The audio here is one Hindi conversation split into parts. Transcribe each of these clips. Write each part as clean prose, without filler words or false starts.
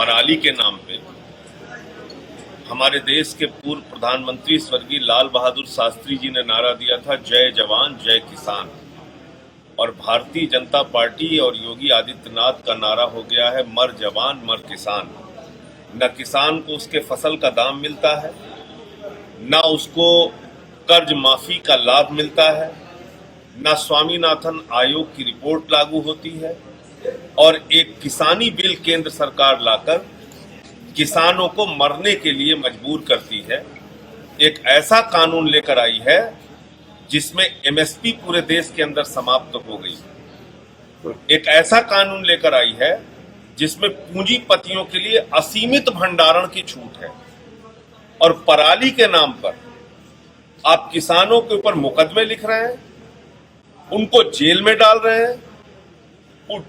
पराली के नाम पे हमारे देश के पूर्व प्रधानमंत्री स्वर्गीय लाल बहादुर शास्त्री जी ने नारा दिया था, जय जवान जय किसान। और भारतीय जनता पार्टी और योगी आदित्यनाथ का नारा हो गया है, मर जवान मर किसान। न किसान को उसके फसल का दाम मिलता है, न उसको कर्ज माफी का लाभ मिलता है, न स्वामीनाथन आयोग की रिपोर्ट लागू होती है, और एक किसानी बिल केंद्र सरकार लाकर किसानों को मरने के लिए मजबूर करती है। एक ऐसा कानून लेकर आई है जिसमें एमएसपी पूरे देश के अंदर समाप्त हो गई। एक ऐसा कानून लेकर आई है जिसमें पूंजीपतियों के लिए असीमित भंडारण की छूट है, और पराली के नाम पर आप किसानों के ऊपर मुकदमे लिख रहे हैं, उनको जेल में डाल रहे हैं,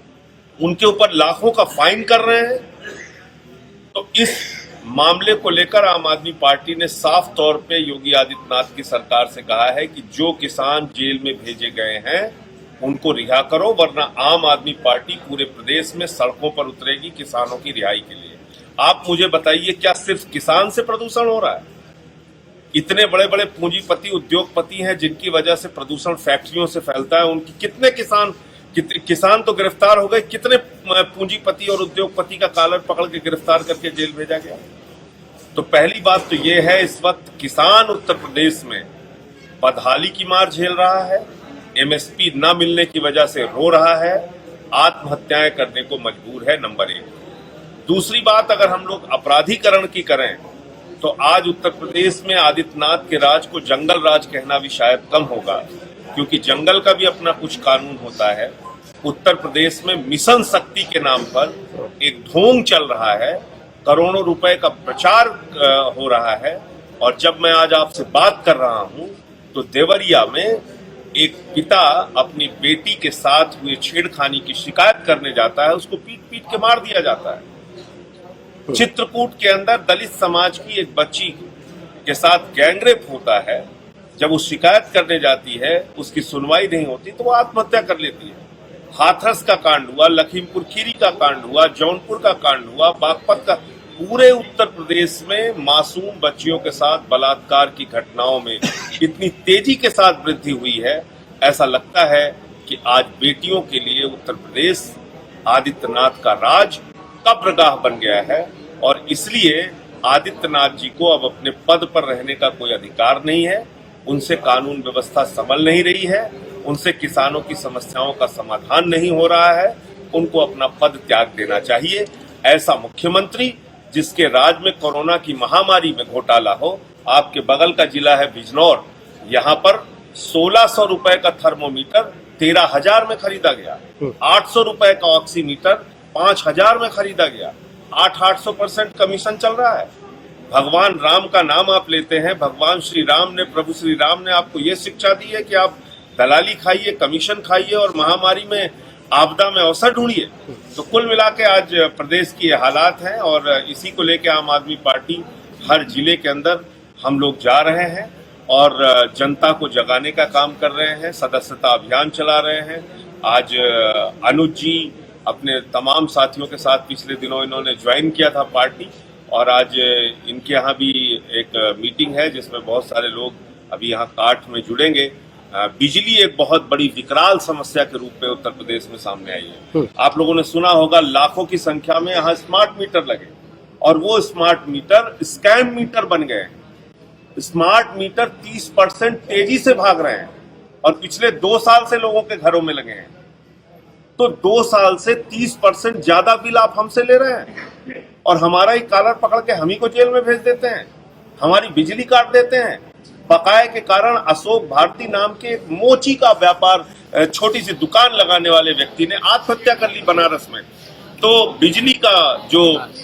उनके ऊपर लाखों का फाइन कर रहे हैं। तो इस मामले को लेकर आम आदमी पार्टी ने साफ तौर पे योगी आदित्यनाथ की सरकार से कहा है कि जो किसान जेल में भेजे गए हैं उनको रिहा करो, वरना आम आदमी पार्टी पूरे प्रदेश में सड़कों पर उतरेगी किसानों की रिहाई के लिए। आप मुझे बताइए, क्या सिर्फ किसान से प्रदूषण हो रहा है? इतने बड़े बड़े पूंजीपति उद्योगपति हैं जिनकी वजह से प्रदूषण फैक्ट्रियों से फैलता है, उनकी कितने किसान तो गिरफ्तार हो गए, कितने पूंजीपति और उद्योगपति का कॉलर पकड़ के गिरफ्तार करके जेल भेजा गया? तो पहली बात तो ये है, इस वक्त किसान उत्तर प्रदेश में बदहाली की मार झेल रहा है, एमएसपी न मिलने की वजह से रो रहा है, आत्महत्याएं करने को मजबूर है, नंबर एक। दूसरी बात, अगर हम लोग अपराधीकरण की करें तो आज उत्तर प्रदेश में आदित्यनाथ के राज को जंगल राज कहना भी शायद कम होगा, क्योंकि जंगल का भी अपना कुछ कानून होता है। उत्तर प्रदेश में मिशन शक्ति के नाम पर एक ढोंग चल रहा है, करोड़ों रुपए का प्रचार हो रहा है। और जब मैं आज आपसे बात कर रहा हूं तो देवरिया में एक पिता अपनी बेटी के साथ हुए छेड़खानी की शिकायत करने जाता है, उसको पीट पीट के मार दिया जाता है। चित्रकूट के अंदर दलित समाज की एक बच्ची के साथ गैंगरेप होता है, जब वो शिकायत करने जाती है उसकी सुनवाई नहीं होती तो वो आत्महत्या कर लेती है। हाथरस का कांड हुआ, लखीमपुर खीरी का कांड हुआ, जौनपुर का कांड हुआ, बागपत का। पूरे उत्तर प्रदेश में मासूम बच्चियों के साथ बलात्कार की घटनाओं में इतनी तेजी के साथ वृद्धि हुई है, ऐसा लगता है कि आज बेटियों के लिए उत्तर प्रदेश आदित्यनाथ का राज कब्रगाह बन गया है। और इसलिए आदित्यनाथ जी को अब अपने पद पर रहने का कोई अधिकार नहीं है, उनसे कानून व्यवस्था संभल नहीं रही है, उनसे किसानों की समस्याओं का समाधान नहीं हो रहा है, उनको अपना पद त्याग देना चाहिए। ऐसा मुख्यमंत्री जिसके राज में कोरोना की महामारी में घोटाला हो। आपके बगल का जिला है बिजनौर, यहाँ पर 1600 रुपए का थर्मोमीटर 13,000 में खरीदा गया, 800 रुपए का ऑक्सीमीटर 5,000 में खरीदा गया, 800% कमीशन चल रहा है। भगवान राम का नाम आप लेते हैं, भगवान श्री राम ने, प्रभु श्री राम ने आपको ये शिक्षा दी है कि आप दलाली खाइए, कमीशन खाइए और महामारी में, आपदा में अवसर ढूंढिए। तो कुल मिला के आज प्रदेश की ये हालात हैं, और इसी को लेकर आम आदमी पार्टी हर जिले के अंदर हम लोग जा रहे हैं और जनता को जगाने का काम कर रहे हैं, सदस्यता अभियान चला रहे हैं। आज अनुज जी अपने तमाम साथियों के साथ पिछले दिनों इन्होंने ज्वाइन किया था पार्टी, और आज इनके यहाँ भी एक मीटिंग है जिसमें बहुत सारे लोग अभी यहाँ काठ में जुड़ेंगे। बिजली एक बहुत बड़ी विकराल समस्या के रूप में उत्तर प्रदेश में सामने आई है। आप लोगों ने सुना होगा, लाखों की संख्या में यहाँ स्मार्ट मीटर लगे, और वो स्मार्ट मीटर स्कैम मीटर बन गए हैं। स्मार्ट मीटर 30% तेजी से भाग रहे हैं, और पिछले 2 साल से लोगों के घरों में लगे हैं। तो 2 साल से 30% ज्यादा बिल आप हमसे ले रहे हैं, और हमारा ही कॉलर पकड़ के हम ही को जेल में भेज देते हैं, हमारी बिजली काट देते हैं। बकाये के कारण अशोक भारती नाम के एक मोची का व्यापार, छोटी सी दुकान लगाने वाले व्यक्ति ने आत्महत्या कर ली बनारस में। तो बिजली का जो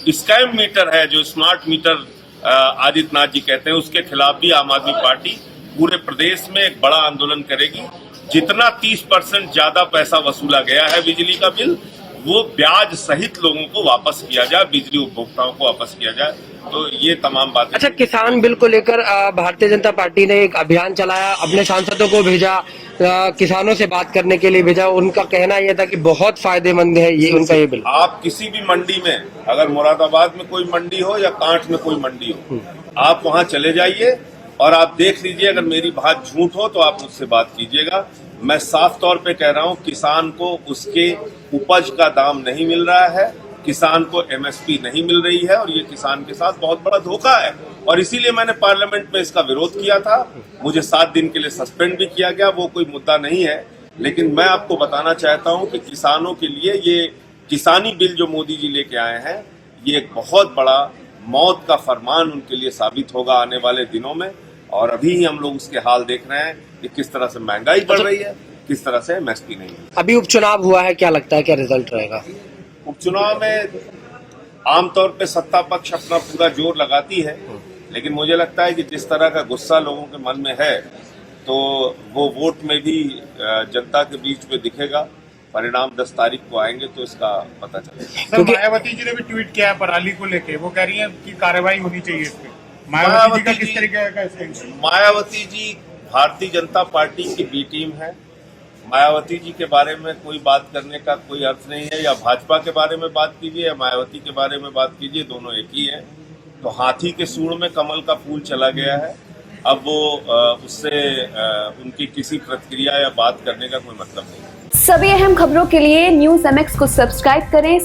स्कैम मीटर है, जो स्मार्ट मीटर आदित्यनाथ जी कहते हैं, उसके खिलाफ भी आम आदमी पार्टी पूरे प्रदेश में एक बड़ा आंदोलन करेगी। जितना 30% ज्यादा पैसा वसूला गया है बिजली का बिल, वो ब्याज सहित लोगों को वापस किया जाए, बिजली उपभोक्ताओं को वापस किया जाए। तो ये तमाम बातें। अच्छा, किसान बिल को लेकर भारतीय जनता पार्टी ने एक अभियान चलाया, अपने सांसदों को भेजा, किसानों से बात करने के लिए भेजा। उनका कहना यह था कि बहुत फायदेमंद है ये उनका ये बिल। आप किसी भी मंडी में, अगर मुरादाबाद में कोई मंडी हो या कांठ में कोई मंडी हो, आप वहां चले जाइए और आप देख लीजिए। अगर मेरी बात झूठ हो तो आप मुझसे बात कीजिएगा। मैं साफ तौर पे कह रहा हूं, किसान को उसके उपज का दाम नहीं मिल रहा है, किसान को एमएसपी नहीं मिल रही है, और ये किसान के साथ बहुत बड़ा धोखा है। और इसीलिए मैंने पार्लियामेंट में इसका विरोध किया था। मुझे 7 दिन के लिए सस्पेंड भी किया गया, वो कोई मुद्दा नहीं है। लेकिन मैं आपको बताना चाहता हूं कि किसानों के लिए ये किसानी बिल जो मोदी जी लेके आए हैं, ये एक बहुत बड़ा मौत का फरमान उनके लिए साबित होगा आने वाले दिनों में। और अभी ही हम लोग उसके हाल देख रहे हैं कि किस तरह से महंगाई बढ़ रही है, किस तरह से एमएसपी नहीं है। अभी उपचुनाव हुआ है, क्या लगता है क्या रिजल्ट रहेगा? उपचुनाव में आमतौर पे सत्ता पक्ष अपना पूरा जोर लगाती है, लेकिन मुझे लगता है कि जिस तरह का गुस्सा लोगों के मन में है, तो वो वोट में भी जनता के बीच में दिखेगा। परिणाम 10 तारीख को आएंगे तो इसका पता चलेगा। सर, मायावती जी ने भी ट्वीट किया है पराली को लेके, वो कह रही है कि कार्रवाई होनी चाहिए इस पे। मायावती जी का किस तरीके का स्टैंड? मायावती जी भारतीय जनता पार्टी की बी टीम है। मायावती जी के बारे में कोई बात करने का कोई अर्थ नहीं है। या भाजपा के बारे में बात कीजिए या मायावती के बारे में बात कीजिए, दोनों एक ही है। तो हाथी के सूंड में कमल का फूल चला गया है। अब वो उससे उनकी किसी प्रतिक्रिया या बात करने का कोई मतलब नहीं है। सभी अहम खबरों के लिए न्यूज़ MX को सब्सक्राइब करें,